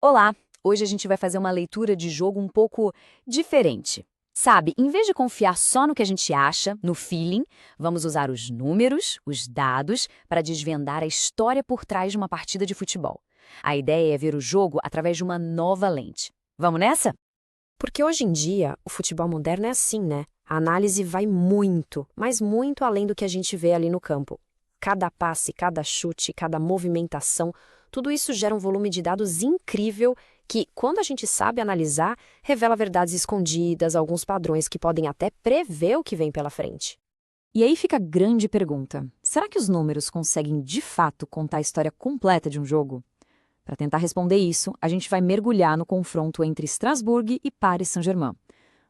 Olá! Hoje a gente vai fazer uma leitura de jogo um pouco diferente. Sabe, em vez de confiar só no que a gente acha, no feeling, vamos usar os números, os dados, para desvendar a história por trás de uma partida de futebol. A ideia é ver o jogo através de uma nova lente. Vamos nessa? Porque hoje em dia, o futebol moderno é assim, né? A análise vai muito, mas muito além do que a gente vê ali no campo. Cada passe, cada chute, cada movimentação, tudo isso gera um volume de dados incrível que, quando a gente sabe analisar, revela verdades escondidas, alguns padrões que podem até prever o que vem pela frente. E aí fica a grande pergunta: será que os números conseguem de fato contar a história completa de um jogo? Para tentar responder isso, a gente vai mergulhar no confronto entre Strasbourg e Paris Saint-Germain.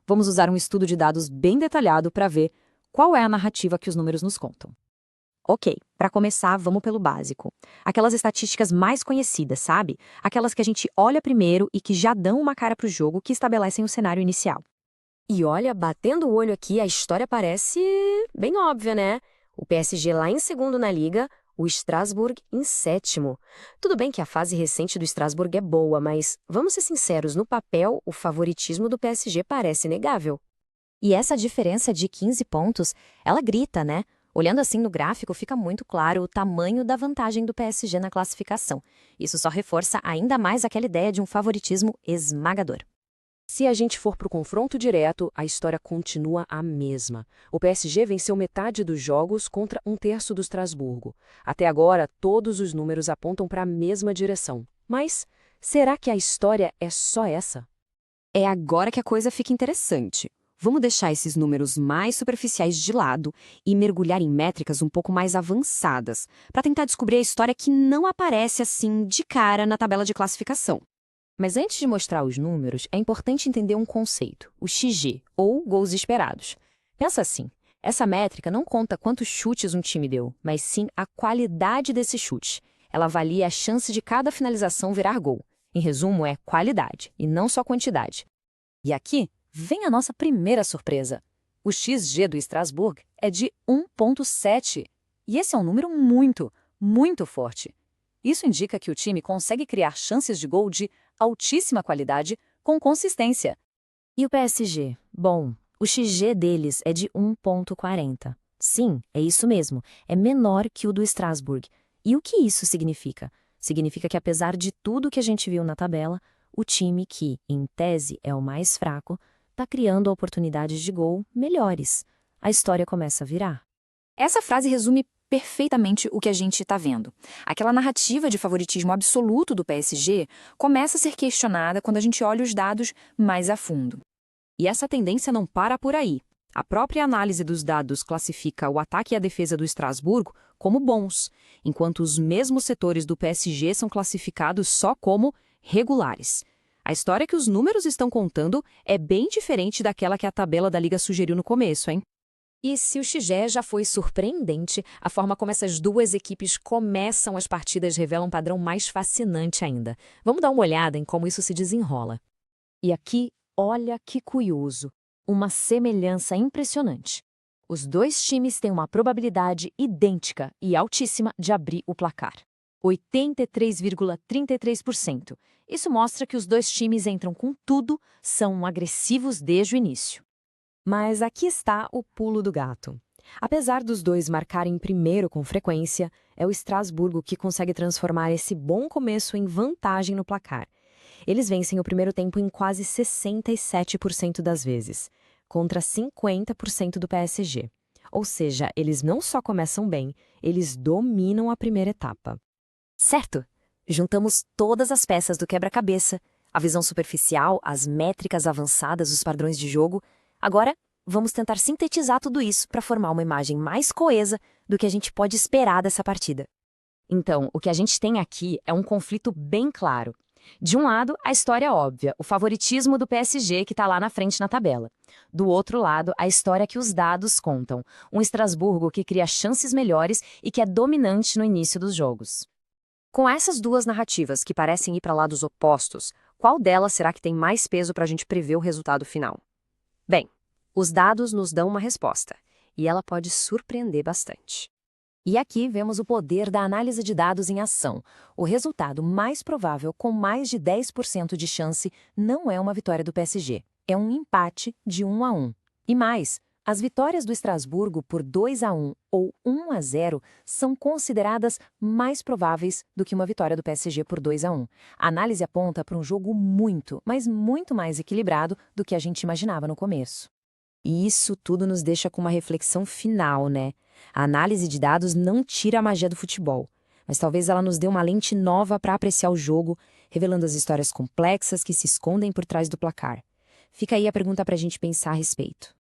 Vamos usar um estudo de dados bem detalhado para ver qual é a narrativa que os números nos contam. Ok, para começar, vamos pelo básico. Aquelas estatísticas mais conhecidas, sabe? Aquelas que a gente olha primeiro e que já dão uma cara para o jogo que estabelecem o cenário inicial. E olha, batendo o olho aqui, a história parece bem óbvia, né? O PSG lá em segundo na liga, o Strasbourg em sétimo. Tudo bem que a fase recente do Strasbourg é boa, mas vamos ser sinceros, no papel, o favoritismo do PSG parece inegável. E essa diferença de 15 pontos, ela grita, né? Olhando assim no gráfico, fica muito claro o tamanho da vantagem do PSG na classificação. Isso só reforça ainda mais aquela ideia de um favoritismo esmagador. Se a gente for para o confronto direto, a história continua a mesma. O PSG venceu metade dos jogos contra um terço do Strasburgo. Até agora, todos os números apontam para a mesma direção. Mas será que a história é só essa? É agora que a coisa fica interessante. Vamos deixar esses números mais superficiais de lado e mergulhar em métricas um pouco mais avançadas, para tentar descobrir a história que não aparece assim de cara na tabela de classificação. Mas antes de mostrar os números, é importante entender um conceito, o XG, ou gols esperados. Pensa assim, essa métrica não conta quantos chutes um time deu, mas sim a qualidade desse chute. Ela avalia a chance de cada finalização virar gol. Em resumo, é qualidade, e não só quantidade. E aqui vem a nossa primeira surpresa. O XG do Strasbourg é de 1,7. E esse é um número muito, muito forte. Isso indica que o time consegue criar chances de gol de altíssima qualidade com consistência. E o PSG? Bom, o XG deles é de 1,40. Sim, é isso mesmo, é menor que o do Strasbourg. E o que isso significa? Significa que apesar de tudo que a gente viu na tabela, o time que, em tese, é o mais fraco, está criando oportunidades de gol melhores. A história começa a virar. Essa frase resume perfeitamente o que a gente está vendo. Aquela narrativa de favoritismo absoluto do PSG começa a ser questionada quando a gente olha os dados mais a fundo. E essa tendência não para por aí. A própria análise dos dados classifica o ataque e a defesa do Estrasburgo como bons, enquanto os mesmos setores do PSG são classificados só como regulares. A história que os números estão contando é bem diferente daquela que a tabela da Liga sugeriu no começo, hein? E se o XG já foi surpreendente, a forma como essas duas equipes começam as partidas revela um padrão mais fascinante ainda. Vamos dar uma olhada em como isso se desenrola. E aqui, olha que curioso, uma semelhança impressionante. Os dois times têm uma probabilidade idêntica e altíssima de abrir o placar. 83,33%. Isso mostra que os dois times entram com tudo, são agressivos desde o início. Mas aqui está o pulo do gato. Apesar dos dois marcarem primeiro com frequência, é o Estrasburgo que consegue transformar esse bom começo em vantagem no placar. Eles vencem o primeiro tempo em quase 67% das vezes, contra 50% do PSG. Ou seja, eles não só começam bem, eles dominam a primeira etapa. Certo! Juntamos todas as peças do quebra-cabeça, a visão superficial, as métricas avançadas, os padrões de jogo. Agora, vamos tentar sintetizar tudo isso para formar uma imagem mais coesa do que a gente pode esperar dessa partida. Então, o que a gente tem aqui é um conflito bem claro. De um lado, a história óbvia, o favoritismo do PSG que está lá na frente na tabela. Do outro lado, a história que os dados contam, um Estrasburgo que cria chances melhores e que é dominante no início dos jogos. Com essas duas narrativas que parecem ir para lados opostos, qual delas será que tem mais peso para a gente prever o resultado final? Bem, os dados nos dão uma resposta, e ela pode surpreender bastante. E aqui vemos o poder da análise de dados em ação. O resultado mais provável, com mais de 10% de chance, não é uma vitória do PSG. É um empate de 1-1. E mais, as vitórias do Estrasburgo por 2-1 ou 1-0 são consideradas mais prováveis do que uma vitória do PSG por 2-1. A análise aponta para um jogo muito, mas muito mais equilibrado do que a gente imaginava no começo. E isso tudo nos deixa com uma reflexão final, né? A análise de dados não tira a magia do futebol, mas talvez ela nos dê uma lente nova para apreciar o jogo, revelando as histórias complexas que se escondem por trás do placar. Fica aí a pergunta para a gente pensar a respeito.